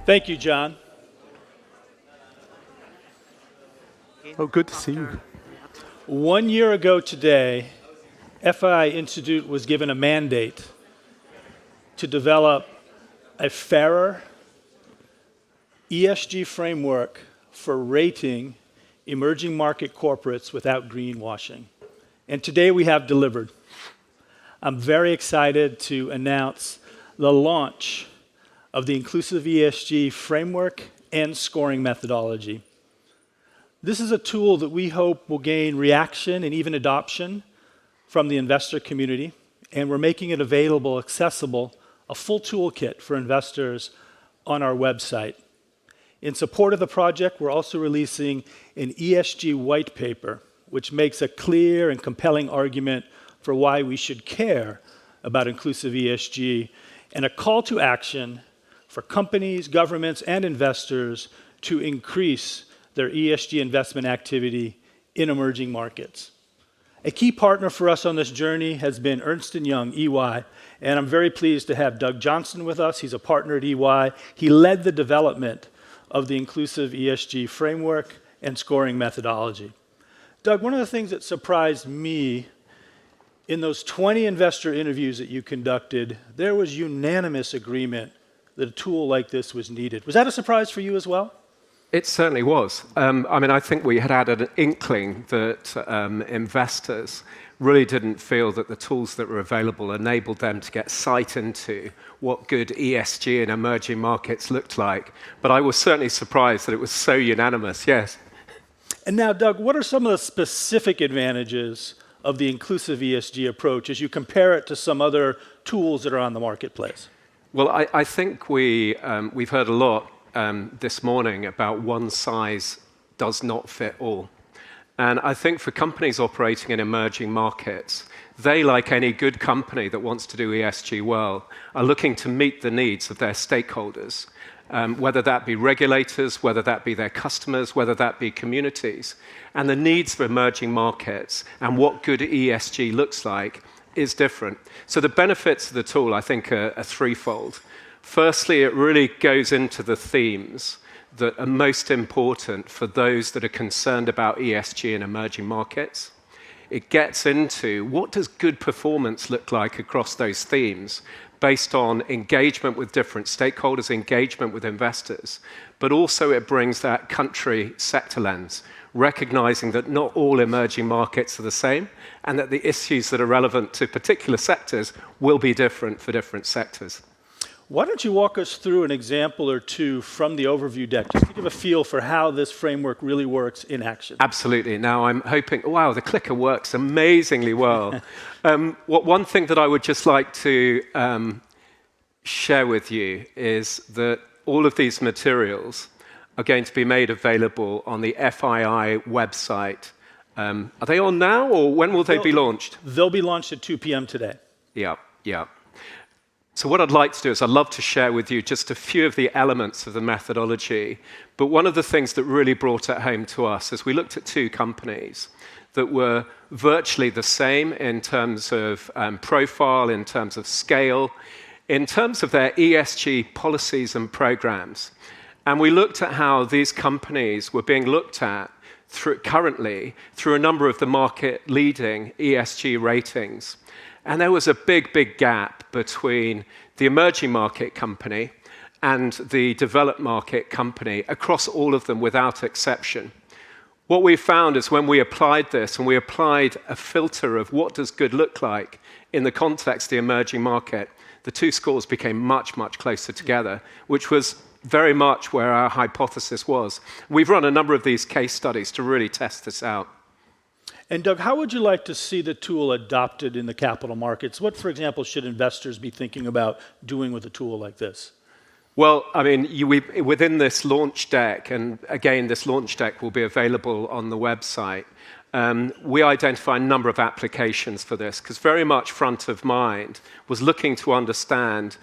Thank you, John. Oh, good to see you. 1 year ago today, FII Institute was given a mandate to develop a fairer ESG framework for rating emerging market corporates without greenwashing. And today we have delivered. I'm very excited to announce the launch of the Inclusive ESG framework and scoring methodology. This is a tool that we hope will gain reaction and even adoption from the investor community, and we're making it available, accessible, a full toolkit for investors on our website. In support of the project, we're also releasing an ESG white paper, which makes a clear and compelling argument for why we should care about inclusive ESG, and a call to action for companies, governments, and investors to increase their ESG investment activity in emerging markets. A key partner for us on this journey has been Ernst & Young, EY, and I'm very pleased to have Doug Johnston with us. He's a partner at EY. He led the development of the inclusive ESG framework and scoring methodology. Doug, one of the things that surprised me in those 20 investor interviews that you conducted, there was unanimous agreement that a tool like this was needed. Was that a surprise for you as well? It certainly was. I think we had had an inkling that investors really didn't feel that the tools that were available enabled them to get sight into what good ESG in emerging markets looked like. But I was certainly surprised that it was so unanimous, yes. And now, Doug, what are some of the specific advantages of the inclusive ESG approach as you compare it to some other tools that are on the marketplace? Well, I think we've heard a lot this morning about one size does not fit all. And I think for companies operating in emerging markets, they, like any good company that wants to do ESG well, are looking to meet the needs of their stakeholders, whether that be regulators, whether that be their customers, whether that be communities. And the needs for emerging markets and what good ESG looks like is different. So the benefits of the tool, I think, are threefold. Firstly, it really goes into the themes that are most important for those that are concerned about ESG in emerging markets. It gets into what does good performance look like across those themes based on engagement with different stakeholders, engagement with investors, but also it brings that country sector lens, recognizing that not all emerging markets are the same and that the issues that are relevant to particular sectors will be different for different sectors. Why don't you walk us through an example or two from the overview deck, just to give a feel for how this framework really works in action? Absolutely. Now I'm hoping, wow, the clicker works amazingly well. One thing that I would just like to share with you is that all of these materials are going to be made available on the FII website. Are they on now, or when will they be launched? They'll be launched at 2 p.m. today. Yeah. So what I'd like to do is I'd love to share with you just a few of the elements of the methodology. But one of the things that really brought it home to us is we looked at two companies that were virtually the same in terms of profile, in terms of scale, in terms of their ESG policies and programs. And we looked at how these companies were being looked at currently through a number of the market-leading ESG ratings. And there was a big gap between the emerging market company and the developed market company across all of them without exception. What we found is when we applied this and we applied a filter of what does good look like in the context of the emerging market, the two scores became much closer together, which was very much where our hypothesis was. We've run a number of these case studies to really test this out. And Doug, how would you like to see the tool adopted in the capital markets? What, for example, should investors be thinking about doing with a tool like this? Well, within this launch deck, and again, this launch deck will be available on the website, we identify a number of applications for this, because very much front of mind was looking to understand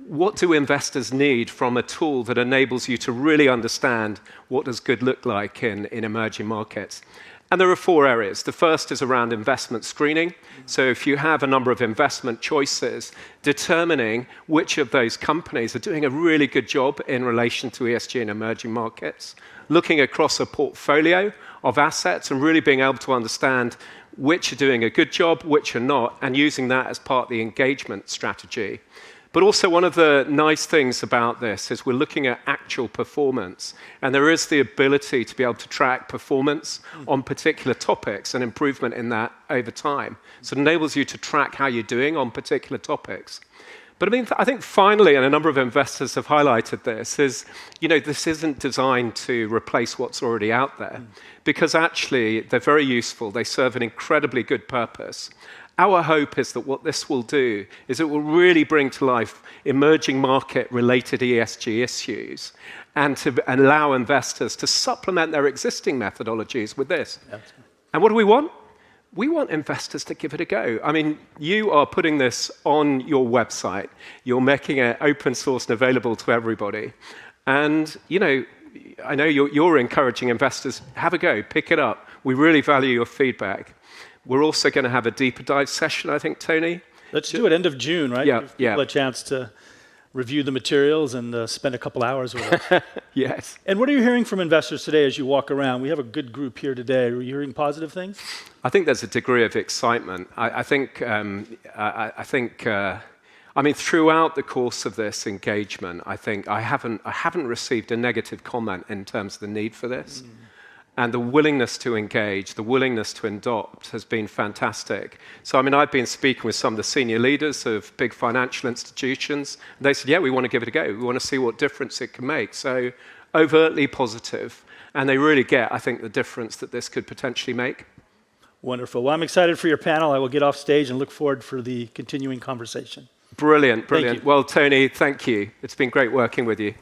what do investors need from a tool that enables you to really understand what does good look like in emerging markets. And there are 4 areas. The first is around investment screening. So if you have a number of investment choices, determining which of those companies are doing a really good job in relation to ESG in emerging markets, looking across a portfolio of assets and really being able to understand which are doing a good job, which are not, and using that as part of the engagement strategy. But also one of the nice things about this is we're looking at actual performance, and there is the ability to be able to track performance on particular topics and improvement in that over time. So it enables you to track how you're doing on particular topics. But I mean, I think finally, and a number of investors have highlighted this, is, this isn't designed to replace what's already out there, because actually they're very useful. They serve an incredibly good purpose. Our hope is that what this will do is it will really bring to life emerging market-related ESG issues and to allow investors to supplement their existing methodologies with this. Absolutely. And what do we want? We want investors to give it a go. I mean, you are putting this on your website. You're making it open source and available to everybody. And, I know you're encouraging investors, have a go, pick it up. We really value your feedback. We're also going to have a deeper dive session, I think, Tony. Let's do it end of June, right? Yeah, Give people a chance to review the materials and spend a couple hours with us. Yes. And what are you hearing from investors today as you walk around? We have a good group here today. Are you hearing positive things? I think there's a degree of excitement. I think, throughout the course of this engagement, I think I haven't received a negative comment in terms of the need for this. And the willingness to engage, the willingness to adopt has been fantastic. So, I've been speaking with some of the senior leaders of big financial institutions. And they said, yeah, we want to give it a go. We want to see what difference it can make. So, overtly positive. And they really get, I think, the difference that this could potentially make. Wonderful. Well, I'm excited for your panel. I will get off stage and look forward for the continuing conversation. Brilliant, brilliant. Thank you. Well, Tony, thank you. It's been great working with you.